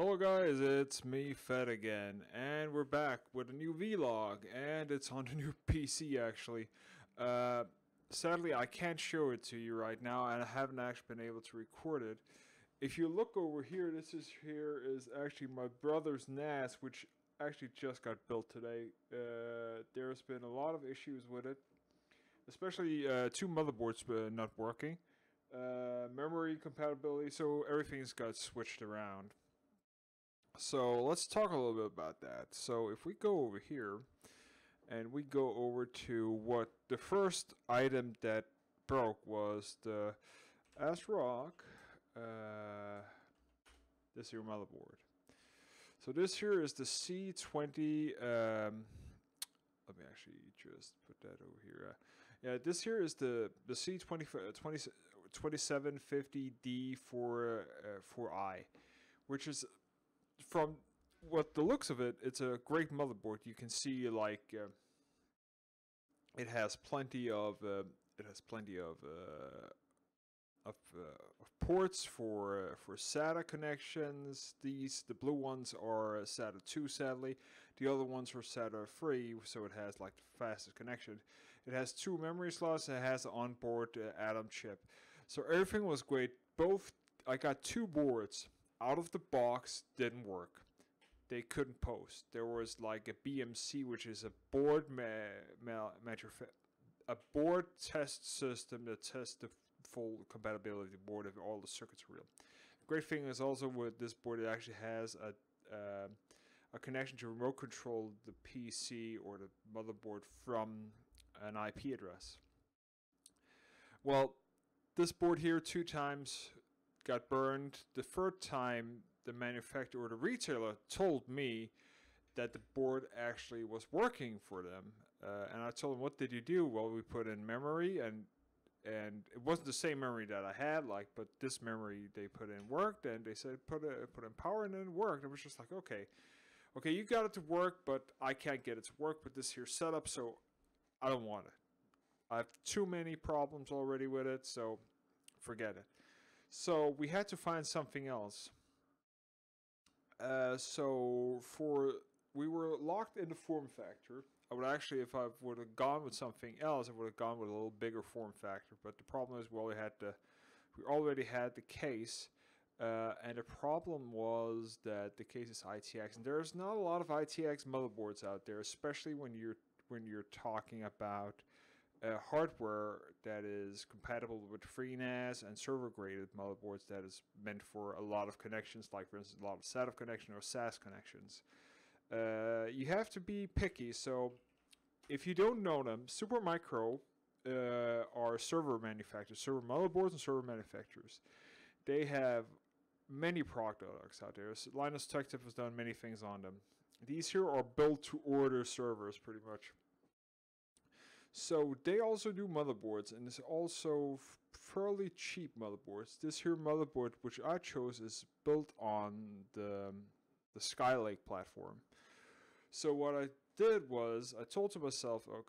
Hello guys, it's me, Fed again, and we're back with a new vlog, and it's on the new PC actually. Uh, Sadly, I can't show it to you right now, and I haven't actually been able to record it. If you look over here, this is actually my brother's NAS, which actually just got built today. There's been a lot of issues with it, especially two motherboards not working, memory compatibility, so everything's got switched around. So let's talk a little bit about that. So if we go over here and we go over to what the first item that broke was the ASRock, this here motherboard. So this here is the C20. Let me actually just put that over here. Yeah, this here is the C20 2750D for I, which is, from what the looks of it, it's a great motherboard. You can see like it has plenty of ports for SATA connections. The blue ones are SATA 2, sadly. The other ones are SATA 3, so it has like the fastest connection. It has two memory slots. It has an onboard Atom chip, so everything was great. I got two boards out of the box, didn't work. They couldn't post. There was like a BMC, which is a a board test system that tests the full compatibility of the board if all the circuits are real. The great thing is also with this board, it actually has a connection to remote control the PC or the motherboard from an IP address. Well, this board here 2 times got burned. The third time, the manufacturer or the retailer told me that the board actually was working for them, and I told them, "What did you do?" Well, we put in memory, and it wasn't the same memory that I had, but this memory they put in worked, and they said put in power, and then it worked. It was just like, okay, you got it to work, but I can't get it to work with this here setup, so I don't want it. I have too many problems already with it, so forget it. So we had to find something else. We were locked in the form factor. I would actually, if I would have gone with something else, I would have gone with a little bigger form factor. But the problem is, we already had the case, and the problem was that the case is ITX, and there's not a lot of ITX motherboards out there, especially when you're talking about hardware that is compatible with FreeNAS and server-graded motherboards that is meant for a lot of connections, like for instance a lot of SATA connection or SAS connections. You have to be picky. So if you don't know them, Supermicro are server manufacturers, server motherboards and server manufacturers. They have many products out there. So Linus Tech Tip has done many things on them. These here are built to order servers pretty much. So they also do motherboards, and it's also fairly cheap motherboards. This here motherboard, which I chose, is built on the Skylake platform. So what I did was I told to myself, I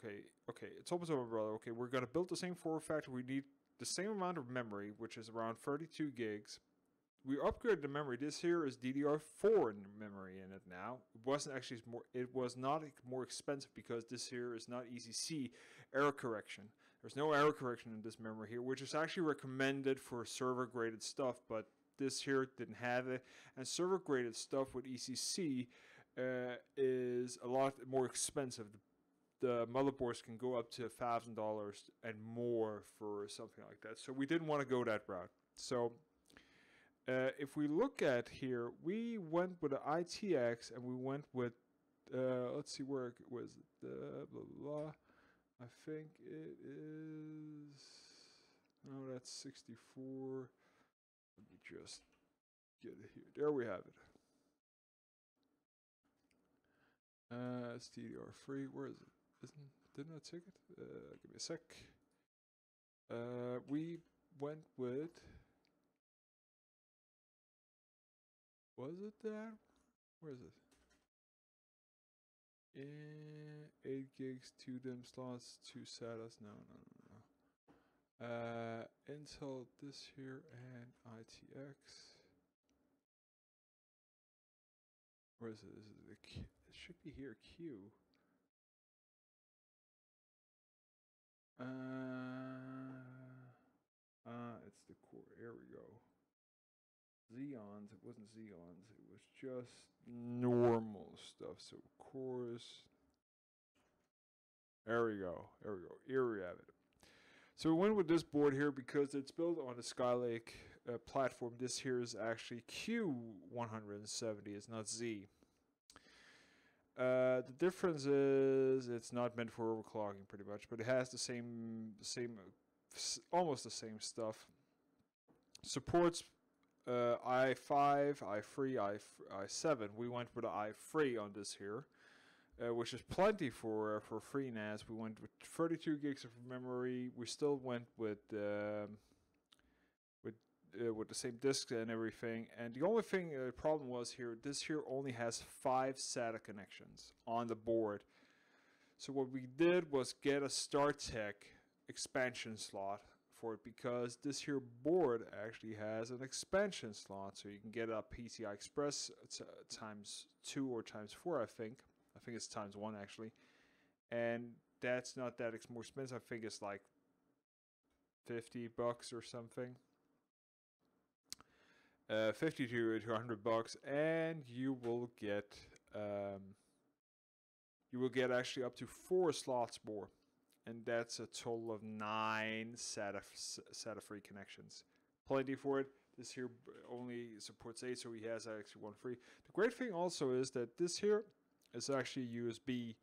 told to my brother, okay, we're gonna build the same form factor. We need the same amount of memory, which is around 32 gigs. We upgraded the memory. This here is DDR4 memory in it now. It wasn't actually more. It was not more expensive because this here is not ECC error correction. There's no error correction in this memory here, which is actually recommended for server graded stuff, but this here didn't have it. And server graded stuff with ECC is a lot more expensive. The motherboards can go up to $1,000 and more for something like that. So we didn't want to go that route. So if we look at here, we went with the ITX, and we went with, let's see where it was, blah, blah, blah. I think it is, no, that's 64. Let me just get it here. There we have it. It's DDR3. Where is it? Didn't I take it? Give me a sec. We went with, was it that? Where is it? 8 gigs, 2 DIMM slots, 2 SATAs. No. Intel, this here, and ITX. Where is it? Is it a Q? It should be here. Q. It's the core. Here we go. Xeons. It wasn't Xeons. It was just normal stuff. So cores. There we go. There we go. Here we have it. So we went with this board here because it's built on a Skylake platform. This here is actually Q170. It's not Z. The difference is it's not meant for overclocking pretty much, but it has the same, almost the same stuff. Supports i5, i3, i7. We went with the i3 on this here, which is plenty for FreeNAS. We went with 32 gigs of memory. We still went with the same disk and everything. And the only thing problem was here, this here only has 5 SATA connections on the board. So what we did was get a StarTech expansion slot for it, because this here board actually has an expansion slot, so you can get a PCI Express times 2 or times 4. I think it's times 1 actually, and that's not that more expensive. I think it's like $50 or something, 50 to $100, and you will get actually up to 4 slots more. And that's a total of 9 SATA-free connections. Plenty for it. This here only supports 8, so he has actually 1 free. The great thing also is that this here is actually a USB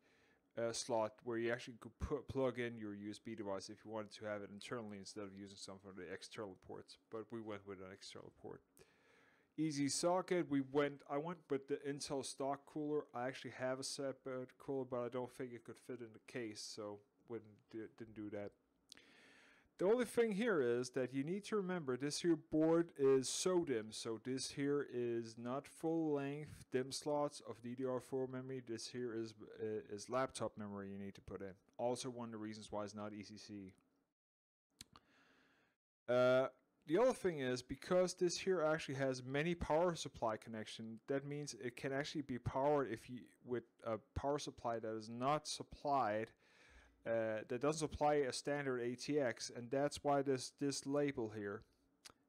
slot where you actually could plug in your USB device if you wanted to have it internally instead of using some of the external ports. But we went with an external port. Easy socket. I went with the Intel stock cooler. I actually have a separate cooler, but I don't think it could fit in the case, so didn't do that. The only thing here is that you need to remember this here board is SODIMM, so this here is not full length DIMM slots of DDR4 memory. This here is laptop memory you need to put in. Also one of the reasons why it's not ECC. The other thing is, because this here actually has many power supply connection, that means it can actually be powered with a power supply that is not supplied, that doesn't supply a standard ATX, and that's why this label here,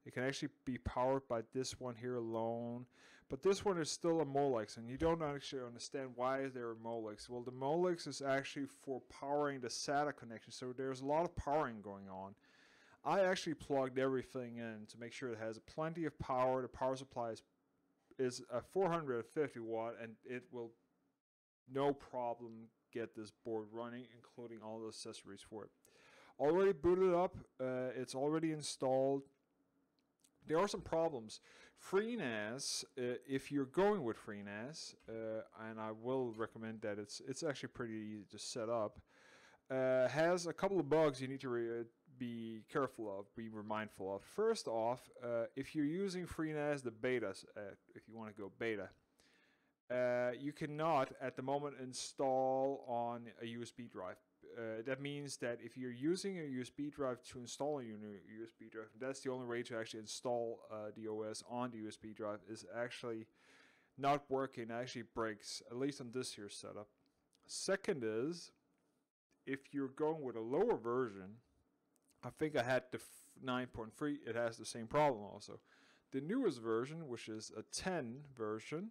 it can actually be powered by this one here alone, but this one is still a Molex, and you don't actually understand why there are Molex. Well, the Molex is actually for powering the SATA connection, so there's a lot of powering going on. I actually plugged everything in to make sure it has plenty of power. The power supply is a 450 watt, and it will no problem get this board running, including all the accessories for it. Already booted up. It's already installed. There are some problems. FreeNAS, if you're going with FreeNAS, and I will recommend that it's actually pretty easy to set up, has a couple of bugs you need to be careful of, be mindful of. First off, if you're using FreeNAS, the beta, if you want to go beta, you cannot at the moment install on a USB drive. That means that if you're using a USB drive to install a USB drive, that's the only way to actually install the OS on the USB drive, is actually not working. It actually breaks, at least on this here setup. Second is, if you're going with a lower version, I think I had the 9.3, it has the same problem also. The newest version, which is a 10 version,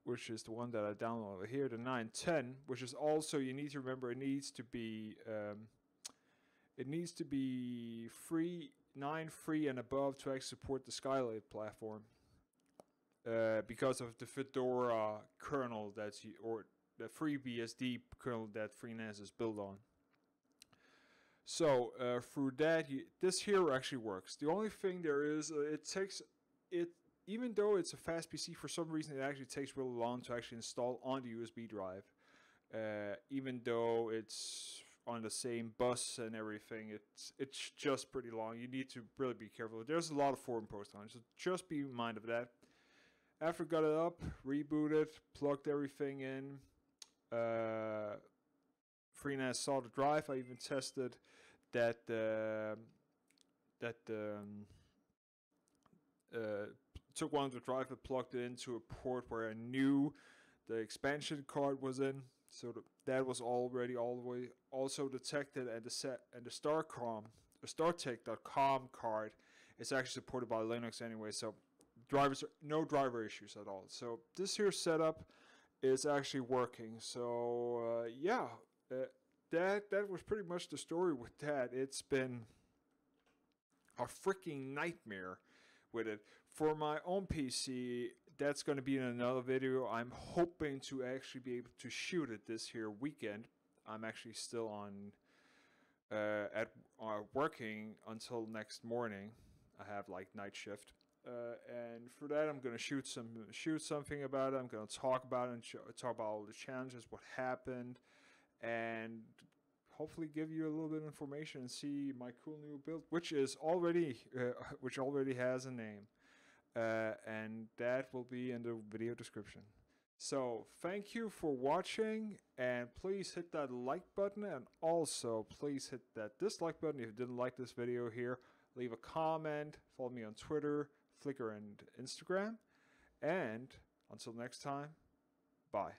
which is the one that I downloaded here, the 9.10, which is also, you need to remember, it needs to be free, 9.3 and above to actually support the Skylake platform, because of the Fedora kernel or the FreeBSD kernel that FreeNAS is built on. So through that, this here actually works. The only thing there is, even though it's a fast PC, for some reason it actually takes really long to actually install on the USB drive. Even though it's on the same bus and everything, it's just pretty long. You need to really be careful. There's a lot of forum posts on it, so just be in mind of that. After got it up, rebooted, plugged everything in. FreeNAS saw the drive. I even tested that the took one of the drive and plugged it into a port where I knew the expansion card was in. So that was already all the way also detected, and the StarTech.com card is actually supported by Linux anyway. So no driver issues at all. So this here setup is actually working. So that was pretty much the story with that. It's been a freaking nightmare with it. For my own PC, that's going to be in another video. I'm hoping to actually be able to shoot it this here weekend. I'm actually still on working until next morning. I have like night shift. And for that, I'm gonna shoot something about it. I'm gonna talk about it and talk about all the challenges, what happened, and hopefully give you a little bit of information and see my cool new build, which already has a name, and that will be in the video description. So thank you for watching, and please hit that like button, and also please hit that dislike button if you didn't like this video here. Leave a comment, follow me on Twitter, Flickr, and Instagram. And until next time, bye.